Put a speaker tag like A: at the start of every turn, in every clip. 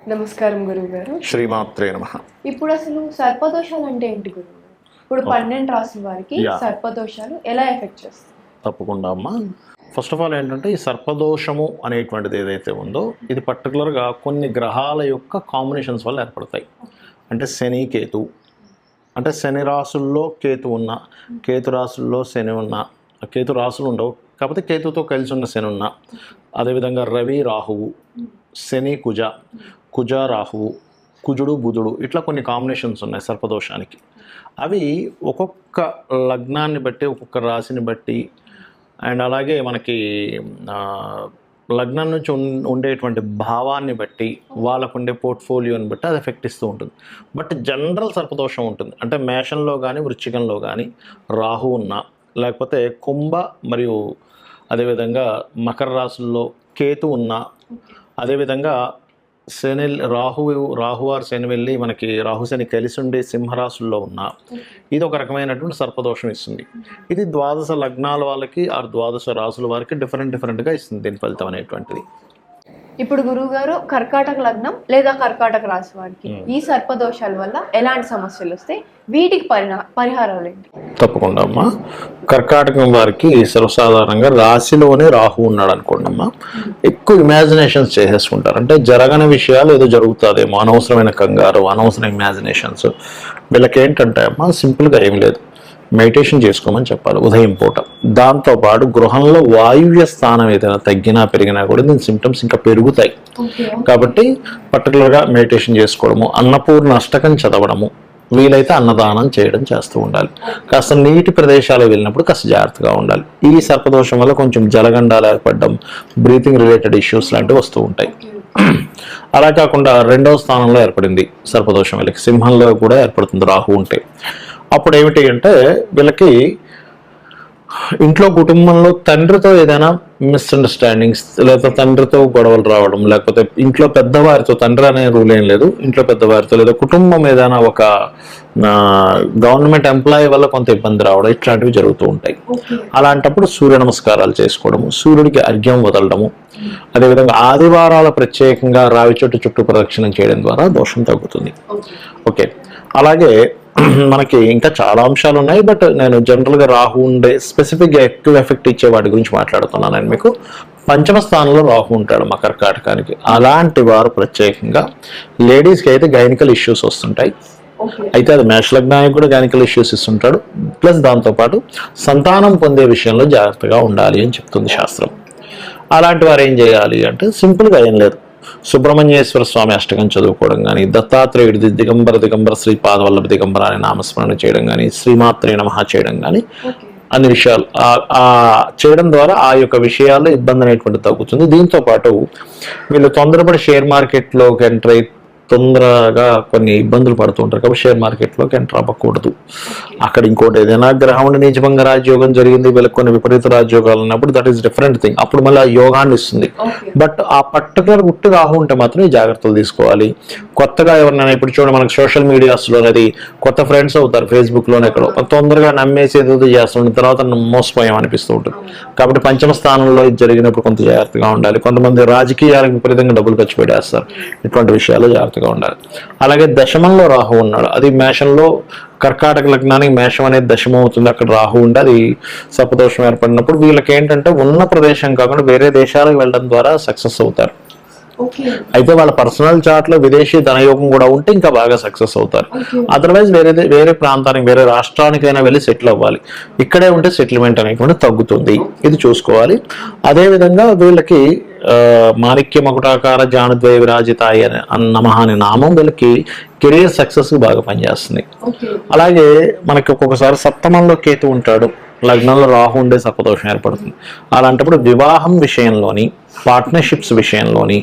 A: నమస్కారం గురువు గారు.
B: శ్రీమాత్రే నమః.
A: ఇప్పుడు అసలు సర్పదోషాలు అంటే ఏంటి గురువు గారు? ఇప్పుడు 12 రాసుల వారికి సర్పదోషాలు ఎలా ఎఫెక్ట్ చేస్తాయి?
B: తప్పకుండా అమ్మా. ఫస్ట్ ఆఫ్ ఆల్ ఏంటంటే ఈ సర్పదోషము అనేటువంటిది ఏదైతే ఉందో ఇది పర్టికులర్గా కొన్ని గ్రహాల యొక్క కాంబినేషన్స్ వల్ల ఏర్పడతాయి. అంటే శని కేతు, అంటే శని రాసుల్లో కేతు ఉన్న, కేతు రాసుల్లో శని ఉన్న, కేతు రాసులు ఉండవు కాకపోతే కేతుతో కలిసి ఉన్న శని ఉన్న, అదేవిధంగా రవి రాహువు, శని కుజ, కుజ రాహువు, కుజుడు బుధుడు, ఇట్లా కొన్ని కాంబినేషన్స్ ఉన్నాయి సర్పదోషానికి. అవి ఒక్కొక్క లగ్నాన్ని బట్టి, ఒక్కొక్క రాశిని బట్టి, అండ్ అలాగే మనకి లగ్నం నుంచి ఉండేటువంటి భావాన్ని బట్టి, వాళ్ళకు ఉండే పోర్ట్ఫోలియోని బట్టి అది ఎఫెక్ట్ ఇస్తూ ఉంటుంది. బట్ జనరల్ సర్పదోషం ఉంటుంది. అంటే మేషంలో కానీ వృశ్చికంలో కానీ రాహు ఉన్న, లేకపోతే కుంభ మరియు అదేవిధంగా మకర రాశుల్లో కేతు ఉన్న, అదేవిధంగా శని రాహువారు శని వెళ్ళి మనకి రాహు శని కలిసి ఉండి సింహరాశుల్లో ఉన్న, ఇది ఒక రకమైనటువంటి సర్పదోషం ఇస్తుంది. ఇది ద్వాదశ లగ్నాల వాళ్ళకి ఆ ద్వాదశ రాశుల వారికి డిఫరెంట్గా ఇస్తుంది దీని ఫలితం అనేటువంటిది.
A: ఇప్పుడు గురువు గారు కర్కాటక లగ్నం లేదా కర్కాటక రాశి వారికి ఈ సర్పదోషాల వల్ల ఎలాంటి సమస్యలు వస్తాయి, వీటికి పరిహారాలు ఏంటి?
B: తప్పకుండా అమ్మా. కర్కాటకం వారికి సర్వసాధారణంగా రాశిలోనే రాహు ఉన్నాడు అనుకోండి అమ్మా, ఎక్కువ ఇమాజినేషన్స్ చేసేసుకుంటారు. అంటే జరగని విషయాలు ఏదో జరుగుతుందేమో, అనవసరమైన కంగారు, అనవసరమైన ఇమాజినేషన్స్. వీళ్ళకి ఏంటంటే అమ్మా సింపుల్గా ఏం లేదు, మెడిటేషన్ చేసుకోమని చెప్పాలి ఉదయం పూట. దాంతోపాటు గృహంలో వాయువ్య స్థానం ఏదైనా తగ్గినా పెరిగినా కూడా దీని సిమ్టమ్స్ ఇంకా పెరుగుతాయి. కాబట్టి పర్టికులర్గా మెడిటేషన్ చేసుకోవడము, అన్నపూర్ణ అష్టకం చదవడము, వీలైతే అన్నదానం చేయడం చేస్తూ ఉండాలి. కాస్త నీటి ప్రదేశాలకు వెళ్ళినప్పుడు కాస్త జాగ్రత్తగా ఉండాలి. ఈ సర్పదోషం వల్ల కొంచెం జలగండాలు ఏర్పడడం, బ్రీతింగ్ రిలేటెడ్ ఇష్యూస్ లాంటివి వస్తూ ఉంటాయి. అలా కాకుండా 2వ స్థానంలో ఏర్పడింది సర్పదోషం వీళ్ళకి, సింహంలో కూడా ఏర్పడుతుంది రాహు ఉంటే. అప్పుడు ఏమిటి అంటే వీళ్ళకి ఇంట్లో కుటుంబంలో తండ్రితో ఏదైనా మిస్అండర్స్టాండింగ్స్, లేకపోతే తండ్రితో గొడవలు రావడం, లేకపోతే ఇంట్లో పెద్దవారితో, తండ్రి అనే రూల్ ఏం లేదు, ఇంట్లో పెద్దవారితో లేదా కుటుంబం ఏదైనా ఒక గవర్నమెంట్ ఎంప్లాయీ వల్ల కొంత ఇబ్బంది రావడం, ఇట్లాంటివి జరుగుతూ ఉంటాయి. అలాంటప్పుడు సూర్య నమస్కారాలు చేసుకోవడము, సూర్యుడికి అర్ఘ్యం వదలడము, అదేవిధంగా ఆదివారాల ప్రత్యేకంగా రావి చెట్టు చుట్టూ ప్రదక్షిణం చేయడం ద్వారా దోషం తగ్గుతుంది. ఓకే, అలాగే మనకి ఇంకా చాలా అంశాలు ఉన్నాయి. బట్ నేను జనరల్గా రాహు ఉండే స్పెసిఫిక్గా ఎక్కువ ఎఫెక్ట్ ఇచ్చే వాటి గురించి మాట్లాడుతున్నాను. నేను మీకు పంచమ స్థానంలో రాహు ఉంటాడు మా కర్కాటకానికి. అలాంటి వారు ప్రత్యేకంగా లేడీస్కి అయితే గైనికల్ ఇష్యూస్ వస్తుంటాయి. అయితే అది మేషలగ్నానికి కూడా గైనికల్ ఇష్యూస్ ఇస్తుంటాడు. ప్లస్ దాంతోపాటు సంతానం పొందే విషయంలో జాగ్రత్తగా ఉండాలి అని చెప్తుంది శాస్త్రం. అలాంటి వారు ఏం చేయాలి అంటే సింపుల్గా ఏం లేదు, సుబ్రహ్మణ్యేశ్వర స్వామి అష్టకం చదువుకోవడం కానీ, దత్తాత్రేయుడి దిగంబర శ్రీ పాదవల్లభ దిగంబర అనే నామస్మరణ చేయడం కానీ, శ్రీమాత్రే నమః చేయడం కానీ, అన్ని విషయాలు చేయడం ద్వారా ఆ యొక్క విషయాల్లో ఇబ్బంది అనేటువంటి తగ్గుతుంది. దీంతో పాటు వీళ్ళు తొందరపడి షేర్ మార్కెట్లోకి ఎంటర్ అయి తొందరగా కొన్ని ఇబ్బందులు పడుతూ ఉంటారు. కాబట్టి షేర్ మార్కెట్లోకి ఎంటర్ అవ్వకూడదు. అక్కడ ఇంకోటి ఏదైనా గ్రహం నీచభంగ రాజయోగం జరిగింది, వీళ్ళకి కొన్ని విపరీత రాజయోగాలు ఉన్నప్పుడు దట్ ఈస్ డిఫరెంట్ థింగ్, అప్పుడు మళ్ళీ ఆ యోగాన్ని ఇస్తుంది. బట్ ఆ పర్టికులర్ గుట్టు రాహు ఉంటే మాత్రం ఈ జాగ్రత్తలు తీసుకోవాలి. కొత్తగా ఎవరినైనా ఇప్పుడు చూడండి, మనకు సోషల్ మీడియాస్లో అనేది కొత్త ఫ్రెండ్స్ అవుతారు, ఫేస్బుక్లోనే ఎక్కడో తొందరగా నమ్మేసి ఏదో చేస్తుంటే తర్వాత మోసపోయాం అనిపిస్తూ ఉంటుంది. కాబట్టి పంచమ స్థానంలో ఇది జరిగినప్పుడు కొంత జాగ్రత్తగా ఉండాలి. కొంతమంది రాజకీయాలకు విపరీతంగా డబ్బులు ఖర్చు పెట్టేస్తారు, ఇటువంటి విషయాలు జాగ్రత్తగా ఉండాలి. అలాగే దశమంలో రాహు ఉన్నాడు, అది మేషంలో కర్కాటక లగ్నానికి మేషం అనేది దశమం అవుతుంది, అక్కడ రాహు ఉంటే అది సర్పదోషం ఏర్పడినప్పుడు వీళ్ళకి ఏంటంటే ఉన్న ప్రదేశం కాకుండా వేరే దేశాలకు వెళ్ళడం ద్వారా సక్సెస్ అవుతారు. అయితే వాళ్ళ పర్సనల్ చార్ట్ లో విదేశీ ధనయోగం కూడా ఉంటే ఇంకా బాగా సక్సెస్ అవుతారు. అదర్వైజ్ వేరే ప్రాంతానికి, వేరే రాష్ట్రానికైనా వెళ్ళి సెటిల్ అవ్వాలి. ఇక్కడే ఉంటే సెటిల్మెంట్ అనేటువంటి తగ్గుతుంది, ఇది చూసుకోవాలి. అదేవిధంగా వీళ్ళకి మాణిక్య మకుటాకార జానుద్వయ విరాజితాయి నమః అనే నామం వీళ్ళకి కెరీర్ సక్సెస్ బాగా పనిచేస్తుంది. అలాగే మనకి ఒక్కొక్కసారి సప్తమంలో కేతు ఉంటాడు, లగ్నంలో రాహు ఉండే సర్పదోషం ఏర్పడుతుంది. అలాంటప్పుడు వివాహం విషయంలోని, పార్ట్నర్షిప్స్ విషయంలోని,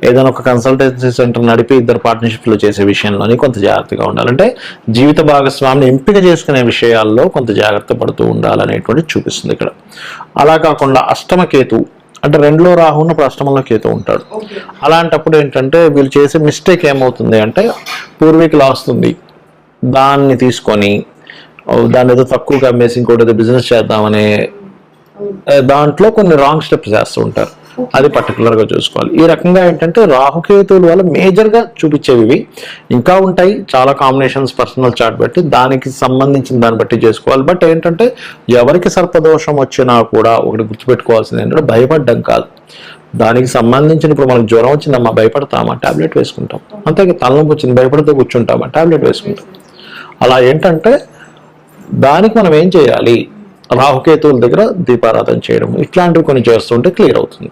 B: ఏదైనా ఒక కన్సల్టెన్సీ సెంటర్ నడిపి ఇద్దరు పార్ట్నర్షిప్లు చేసే విషయంలోని కొంత జాగ్రత్తగా ఉండాలంటే జీవిత భాగస్వామిని ఎంపిక చేసుకునే విషయాల్లో కొంత జాగ్రత్త పడుతూ ఉండాలనేటువంటి చూపిస్తుంది ఇక్కడ. అలా కాకుండా అష్టమ కేతు అంటే 2లో రాహు ఉన్నప్పుడు అష్టమంలో కేతు ఉంటాడు. అలాంటప్పుడు ఏంటంటే వీళ్ళు చేసే మిస్టేక్ ఏమవుతుంది అంటే పూర్వీకులు వస్తుంది దాన్ని తీసుకొని దాన్ని ఏదో తక్కువగా అమ్మేసి ఇంకోటి ఏదో బిజినెస్ చేద్దామనే దాంట్లో కొన్ని రాంగ్ స్టెప్స్ చేస్తూ ఉంటారు. అది పర్టికులర్ గా చూసుకోవాలి. ఈ రకంగా ఏంటంటే రాహుకేతువుల వల్ల మేజర్ గా చూపించేవి ఇవి. ఇంకా ఉంటాయి చాలా కాంబినేషన్స్ పర్సనల్ చార్ట్ బట్టి, దానికి సంబంధించిన దాన్ని బట్టి చేసుకోవాలి. బట్ ఏంటంటే ఎవరికి సర్పదోషం వచ్చినా కూడా ఒకటి గుర్తుపెట్టుకోవాల్సింది ఏంటంటే భయపడ్డం కాదు. దానికి సంబంధించిన ఇప్పుడు మనకు జ్వరం వచ్చిందమ్మా, భయపడతామా, టాబ్లెట్ వేసుకుంటాం. అంతే, తలనొప్పి వచ్చింది భయపడితే కూర్చుంటామా, టాబ్లెట్ వేసుకుంటాం. అలా ఏంటంటే దానికి మనం ఏం చేయాలి, రాహుకేతువుల దగ్గర దీపారాధన చేయడం ఇట్లాంటివి కొన్ని చేస్తుంటే క్లియర్ అవుతుంది.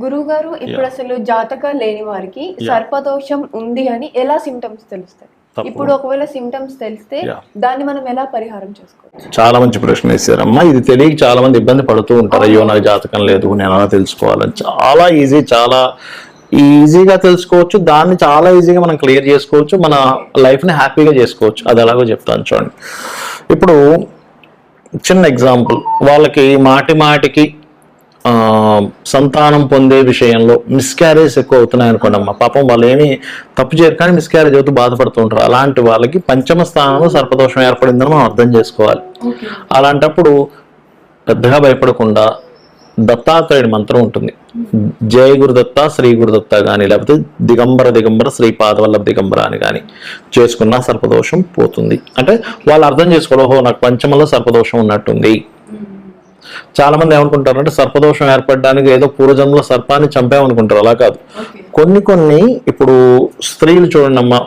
A: గురువు గారు, ఇప్పుడు అసలు జాతకం లేని వారికి సర్పదోషం ఉంది అని ఎలా సిమ్టమ్స్ తెలుస్తాయి? ఇప్పుడు ఒకవేళ సిమ్టమ్స్ తెలిస్తే దాన్ని మనం ఎలా పరిహారం చేసుకోవచ్చు?
B: చాలా మంచి ప్రశ్న వేశారమ్మా. ఇది తెలియక చాలా మంది ఇబ్బంది పడుతూ ఉంటారు. అయ్యో నాకు జాతకం లేదు, నేను ఎలా తెలుసుకోవాలని. చాలా ఈజీ, చాలా ఈజీగా తెలుసుకోవచ్చు. దాన్ని చాలా ఈజీగా మనం క్లియర్ చేసుకోవచ్చు, మన లైఫ్ని హ్యాపీగా చేసుకోవచ్చు. అది ఎలాగో చెప్తాను చూడండి. ఇప్పుడు చిన్న ఎగ్జాంపుల్, వాళ్ళకి మాటి మాటికి సంతానం పొందే విషయంలో మిస్క్యారేజ్ ఎక్కువ అవుతున్నాయి అనుకోండి అమ్మ. పాపం వాళ్ళు ఏమి తప్పు చేయరు కానీ మిస్క్యారేజ్ అవుతూ బాధపడుతూ ఉంటారు. అలాంటి వాళ్ళకి పంచమ స్థానంలో సర్పదోషం ఏర్పడిందని మనం అర్థం చేసుకోవాలి. అలాంటప్పుడు పెద్దగా భయపడకుండా దత్తాత్రేయుడి మంత్రం ఉంటుంది. జయ గురుదత్త, శ్రీ గురుదత్త కానీ, లేకపోతే దిగంబర దిగంబర శ్రీపాదవల్లభ దిగంబర అని కానీ చేసుకున్న సర్పదోషం పోతుంది. అంటే వాళ్ళు అర్థం చేసుకోవాలి, ఓహో నాకు పంచమంలో సర్పదోషం ఉన్నట్టుంది. చాలా మంది ఏమనుకుంటారు అంటే సర్పదోషం ఏర్పడడానికి ఏదో పూర్వజన్మలో సర్పాన్ని చంపామనుకుంటారు. అలా కాదు. కొన్ని ఇప్పుడు స్త్రీలు చూడండి అమ్మ,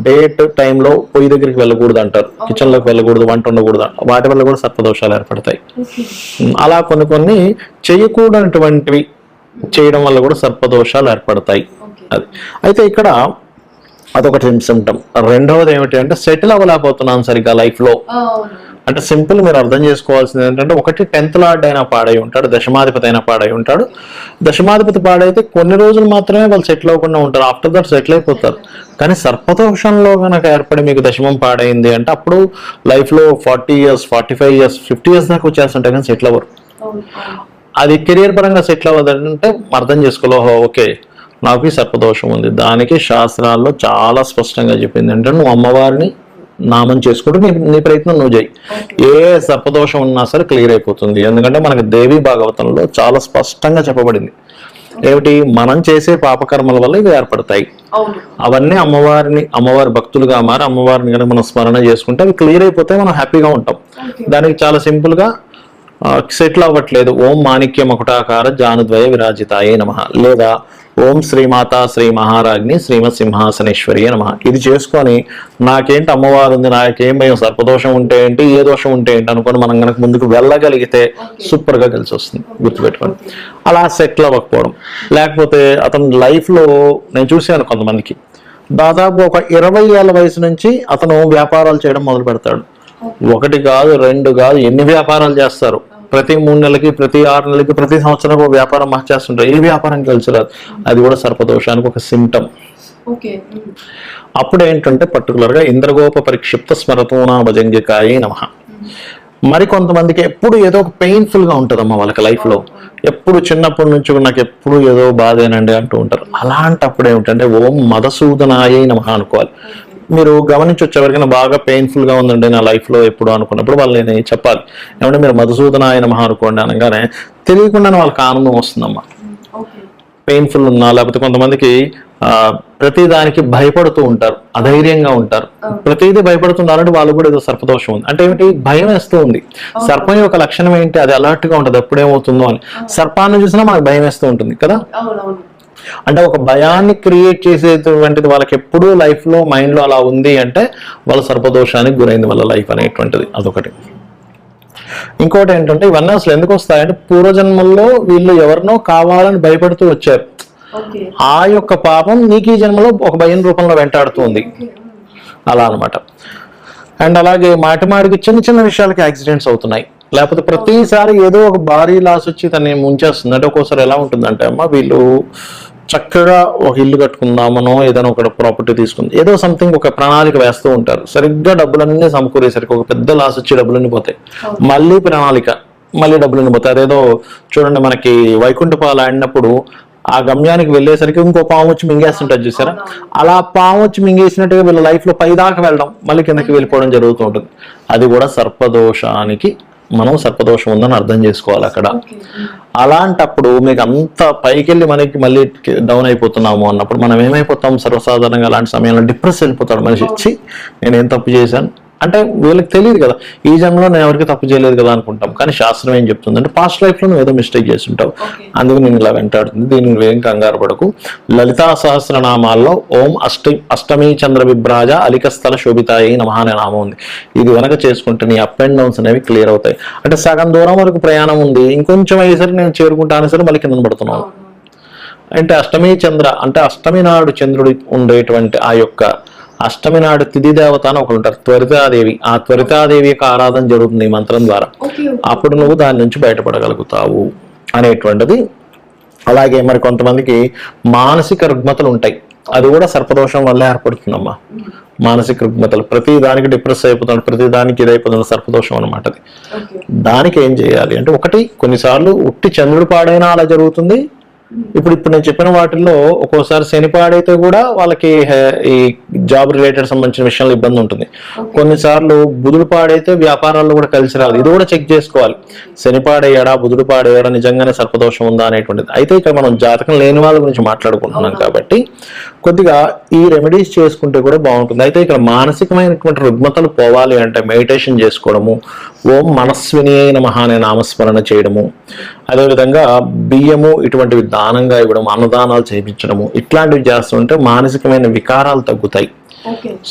B: డేట్ టైంలో పొయ్యి దగ్గరికి వెళ్ళకూడదు అంటారు, కిచెన్ లోకి వెళ్ళకూడదు, వంట ఉండకూడదు, వాటి వల్ల కూడా సర్పదోషాలు ఏర్పడతాయి. అలా కొన్ని చేయకూడనటువంటివి చేయడం వల్ల కూడా సర్పదోషాలు ఏర్పడతాయి. అది అయితే ఇక్కడ అదొకటి సిమ్టమ్. రెండవది ఏమిటి అంటే సెటిల్ అవ్వలేకపోతున్నాను సరిగ్గా లైఫ్ లో. అంటే సింపుల్ మీరు అర్థం చేసుకోవాల్సింది ఏంటంటే, ఒకటి 10th లార్డ్ అయినా పాడై ఉంటాడు, దశమాధిపతి అయినా పాడై ఉంటాడు. దశమాధిపతి పాడైతే కొన్ని రోజులు మాత్రమే వాళ్ళు సెటిల్ అవ్వకుండా ఉంటారు, ఆఫ్టర్ దట్ సెటిల్ అయిపోతారు. కానీ సర్పదోషంలో కనుక ఏర్పడి మీకు దశమం పాడైంది అంటే అప్పుడు లైఫ్ లో 40 years 45 years 50 years దాకా వచ్చేస్తుంటాయి కానీ సెటిల్ అవ్వరు. అది కెరియర్ పరంగా సెటిల్ అవ్వదంటే అర్థం చేసుకోలో, ఓకే నాకు ఈ సర్పదోషం ఉంది. దానికి శాస్త్రాల్లో చాలా స్పష్టంగా చెప్పింది ఏంటంటే, నువ్వు అమ్మవారిని నామం చేసుకుంటూ నీ ప్రయత్నం నువ్వు చేయి. ఏ సర్పదోషం ఉన్నా సరే క్లియర్ అయిపోతుంది. ఎందుకంటే మనకి దేవి భాగవతంలో చాలా స్పష్టంగా చెప్పబడింది. ఏమిటి, మనం చేసే పాపకర్మల వల్ల ఇవి ఏర్పడతాయి. అవన్నీ అమ్మవారి భక్తులుగా మారి అమ్మవారిని కనుక మనం స్మరణ చేసుకుంటే అవి క్లియర్ అయిపోతే మనం హ్యాపీగా ఉంటాం. దానికి చాలా సింపుల్ గా సెటిల్ అవ్వట్లేదు, ఓం మాణిక్య మకుటాకార జానుద్వయ విరాజితాయే నమః, లేదా ఓం శ్రీమాత శ్రీ మహారాజ్ని శ్రీమత్ సింహాసనేశ్వరి నమః. ఇది చేసుకొని నాకేంటి అమ్మవారు ఉంది, నాకేం భయం, సర్పదోషం ఉంటే ఏంటి, ఏ దోషం ఉంటే ఏంటి అనుకొని మనం కనుక ముందుకు వెళ్ళగలిగితే సూపర్ గా కలిసి వస్తుంది. గుర్తుపెట్టుకోండి. అలా సెటిల్ అవ్వకపోవడం, లేకపోతే అతని లైఫ్ లో నేను చూశాను కొంతమందికి దాదాపు ఒక 20 ఏళ్ల వయసు నుంచి అతను వ్యాపారాలు చేయడం మొదలు పెడతాడు. 1 కాదు 2 కాదు, ఎన్ని వ్యాపారాలు చేస్తారు. ప్రతి 3 నెలలకి, ప్రతి 6 నెలలకి, ప్రతి సంవత్సరం ఒక వ్యాపారం మార్చేస్తుంటారు. ఏ వ్యాపారం కలిసి రాదు. అది కూడా సర్పదోషానికి ఒక సిమ్టమ్. అప్పుడు ఏంటంటే పర్టికులర్ గా ఇంద్రగోప పరిక్షిప్త స్మరతూనా భజంగికాయే నమః. మరి కొంతమందికి ఎప్పుడు ఏదో ఒక పెయిన్ఫుల్ గా ఉంటుందమ్మా వాళ్ళకి లైఫ్ లో. ఎప్పుడు చిన్నప్పటి నుంచి నాకు ఎప్పుడు ఏదో బాధేనండి అంటూ ఉంటారు. అలాంటప్పుడు ఏమిటంటే ఓం మధుసూదనాయే నమః అనుకోవాలి. మీరు గమనించి వచ్చేవరకైనా బాగా పెయిన్ఫుల్ గా ఉందండి నా లైఫ్ లో ఎప్పుడు అనుకున్నప్పుడు వాళ్ళని చెప్పాలి, ఏమంటే మీరు మధుసూదనాయ నమః అనుకోండి అనగానే తెలియకుండానే వాళ్ళకి ఆనందం వస్తుందమ్మా. పెయిన్ఫుల్ ఉన్నా, లేకపోతే కొంతమందికి ప్రతి దానికి భయపడుతూ ఉంటారు, అధైర్యంగా ఉంటారు, ప్రతిదీ భయపడుతున్నారంటే వాళ్ళు కూడా ఏదో సర్పదోషం ఉంది. అంటే ఏమిటి, భయం వేస్తూ ఉంది. సర్పం యొక్క లక్షణం ఏంటి, అది అలర్ట్ గా ఉంటుంది ఎప్పుడేమవుతుందో అని. సర్పాన్ని చూసినా మనకు భయం వేస్తూ ఉంటుంది కదా. అంటే ఒక భయాన్ని క్రియేట్ చేసేటువంటిది వాళ్ళకి ఎప్పుడూ లైఫ్ లో మైండ్ లో అలా ఉంది అంటే వాళ్ళ సర్పదోషానికి గురైంది వాళ్ళ లైఫ్ అనేటువంటిది. అదొకటి. ఇంకోటి ఏంటంటే ఇవన్నీ అసలు ఎందుకు వస్తాయంటే పూర్వజన్మల్లో వీళ్ళు ఎవరినో కావాలని భయపడుతూ వచ్చారు. ఆ యొక్క పాపం నీకు ఈ జన్మలో ఒక భయం రూపంలో వెంటాడుతుంది. అలా అనమాట. అండ్ అలాగే మాటిమాటికి చిన్న చిన్న విషయాలకి యాక్సిడెంట్స్ అవుతున్నాయి, లేకపోతే ప్రతిసారి ఏదో ఒక భారీ లాస్ వచ్చి తనని ముంచేస్తుంది. అంటే ఒక్కోసారి ఎలా ఉంటుందంటే అమ్మ, వీళ్ళు చక్కగా ఒక ఇల్లు కట్టుకుందామనో ఏదైనా ఒక ప్రాపర్టీ తీసుకుంది, ఏదో సంథింగ్ ఒక ప్రణాళిక వేస్తూ ఉంటారు. సరిగ్గా డబ్బులన్నీ సమకూరేసరికి ఒక పెద్ద లాస్ వచ్చి డబ్బులన్నీ పోతాయి. మళ్ళీ ప్రణాళిక, మళ్ళీ డబ్బులన్నీ పోతాయి. అదేదో చూడండి, మనకి వైకుంఠపాలు ఆడినప్పుడు ఆ గమ్యానికి వెళ్ళేసరికి ఇంకో పాము వచ్చి మింగేస్తుంటారు చూసారా. అలా పాము వచ్చి మింగేసినట్టుగా వీళ్ళ లైఫ్ లో పైదాకా వెళ్ళడం, మళ్ళీ కిందకి వెళ్ళిపోవడం జరుగుతూ ఉంటుంది. అది కూడా సర్పదోషానికి మనం సర్పదోషం ఉందని అర్థం చేసుకోవాలి అక్కడ. అలాంటప్పుడు మీకు అంత పైకి వెళ్ళి మనకి మళ్ళీ డౌన్ అయిపోతున్నాము అన్నప్పుడు మనం ఏమైపోతాం, సర్వసాధారణంగా అలాంటి సమయంలో డిప్రెస్ వెళ్ళిపోతాడు మనిషి. ఇచ్చి నేనేం తప్పు చేశాను అంటే వీళ్ళకి తెలియదు కదా, ఈ జన్మలో నేను ఎవరికి తప్పు చేయలేదు కదా అనుకుంటాం. కానీ శాస్త్రం ఏం చెప్తుంది అంటే పాస్ట్ లైఫ్లో నువ్వు ఏదో మిస్టేక్ చేసి ఉంటావు, అందుకు నేను ఇలా వెంటాడుతుంది, దీన్ని నువ్వేం కంగారు పడకు. లలితా సహస్రనామాల్లో ఓం అష్టమి చంద్ర విభ్రాజ అలికస్థల శోభితాయి నమః అనే నామం ఉంది. ఇది వెనక చేసుకుంటే నీ అప్ అండ్ డౌన్స్ అనేవి క్లియర్ అవుతాయి. అంటే సగం దూరం వరకు ప్రయాణం ఉంది, ఇంకొంచెం అయ్యేసరికి నేను చేరుకుంటాను సరే మళ్ళీ కింద పడుతున్నాను. అంటే అష్టమి చంద్ర అంటే అష్టమి నాడు చంద్రుడు ఉండేటువంటి ఆ యొక్క అష్టమి నాడు తిథి దేవత అని ఒకరు ఉంటారు, త్వరితాదేవి. ఆ త్వరితాదేవి యొక్క ఆరాధన జరుగుతుంది ఈ మంత్రం ద్వారా. అప్పుడు నువ్వు దాని నుంచి బయటపడగలుగుతావు అనేటువంటిది. అలాగే మరి కొంతమందికి మానసిక రుగ్మతలు ఉంటాయి, అది కూడా సర్పదోషం వల్ల ఏర్పడుతుందమ్మా. మానసిక రుగ్మతలు, ప్రతి దానికి డిప్రెస్ అయిపోతాడు, ప్రతి దానికి ఇదైపోతుంది, సర్పదోషం అనమాట అది. దానికి ఏం చేయాలి అంటే, ఒకటి కొన్నిసార్లు ఉట్టి చంద్రుడు పాడైనా అలా జరుగుతుంది. ఇప్పుడు నేను చెప్పిన వాటిల్లో ఒక్కోసారి శని పాడైతే కూడా వాళ్ళకి ఈ జాబ్ రిలేటెడ్ సంబంధించిన విషయంలో ఇబ్బంది ఉంటుంది. కొన్నిసార్లు బుధుడు పాడైతే వ్యాపారాల్లో కూడా కలిసి రాదు. ఇది కూడా చెక్ చేసుకోవాలి, శని పాడయ్యాడా బుధుడు పాడయ్యాడా, నిజంగానే సర్పదోషం ఉందా అనేటువంటిది. అయితే ఇక్కడ మనం జాతకం లేని వాళ్ళ గురించి మాట్లాడుకుంటున్నాం కాబట్టి కొద్దిగా ఈ రెమెడీస్ చేసుకుంటే కూడా బాగుంటుంది. అయితే ఇక్కడ మానసికమైనటువంటి రుగ్మతలు పోవాలి అంటే మెడిటేషన్ చేసుకోవడము, ఓం మనస్విని నమః అనే నామస్మరణ చేయడము, అదేవిధంగా బియ్యము ఇటువంటివి దానంగా ఇవ్వడం, అన్నదానాలు చేయించడము, ఇట్లాంటివి చేస్తుంటే మానసికమైన వికారాలు తగ్గుతాయి.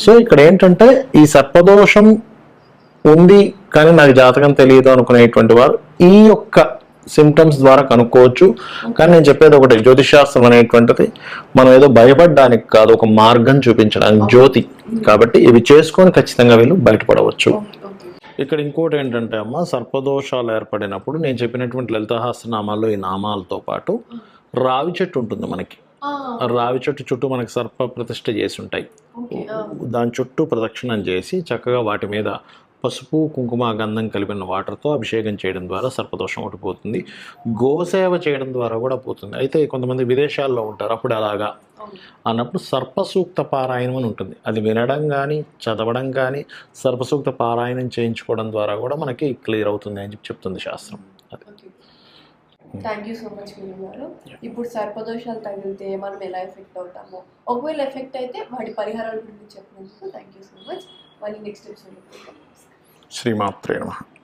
B: సో ఇక్కడ ఏంటంటే ఈ సర్పదోషం ఉంది కానీ నాకు జాతకం తెలియదు అనుకునేటువంటి వారు ఈ యొక్క సిమ్టమ్స్ ద్వారా కనుక్కోవచ్చు. కానీ నేను చెప్పేది ఒకటి, జ్యోతిషాస్త్రం అనేటువంటిది మనం ఏదో భయపడడానికి కాదు, ఒక మార్గం చూపించడానికి జ్యోతి. కాబట్టి ఇవి చేసుకొని ఖచ్చితంగా వీళ్ళు బయటపడవచ్చు. ఇక్కడ ఇంకోటి ఏంటంటే అమ్మ, సర్పదోషాలు ఏర్పడినప్పుడు నేను చెప్పినటువంటి లలితాసహస్రనామాల్లో ఈ నామాలతో పాటు రావి చెట్టు ఉంటుంది మనకి. రావి చెట్టు చుట్టూ మనకి సర్ప ప్రతిష్ఠ చేసి ఉంటాయి. దాని చుట్టూ ప్రదక్షిణం చేసి చక్కగా వాటి మీద పసుపు కుంకుమ గంధం కలిపిన వాటర్తో అభిషేకం చేయడం ద్వారా సర్పదోషం ఒకటి పోతుంది. గోసేవ చేయడం ద్వారా కూడా పోతుంది. అయితే కొంతమంది విదేశాల్లో ఉంటారు, అప్పుడు అలాగా అన్నప్పుడు సర్పసూక్త పారాయణం అని ఉంటుంది. అది వినడం కానీ చదవడం కానీ సర్పసూక్త పారాయణం చేయించుకోవడం ద్వారా కూడా మనకి క్లియర్ అవుతుంది అని చెప్తుంది శాస్త్రం.
A: థ్యాంక్ యూ సో మచ్ గురువు గారు. ఇప్పుడు సర్పదోషాలు తగిలితే మనం ఎలా ఎఫెక్ట్ అవుతామో, ఒకవేళ ఎఫెక్ట్ అయితే వాటి పరిహారాల గురించి చెప్పినందుకు థ్యాంక్ యూ సో మచ్. మళ్ళీ నెక్స్ట్ ఎపిసోడ్. శ్రీమాత్రే నమః.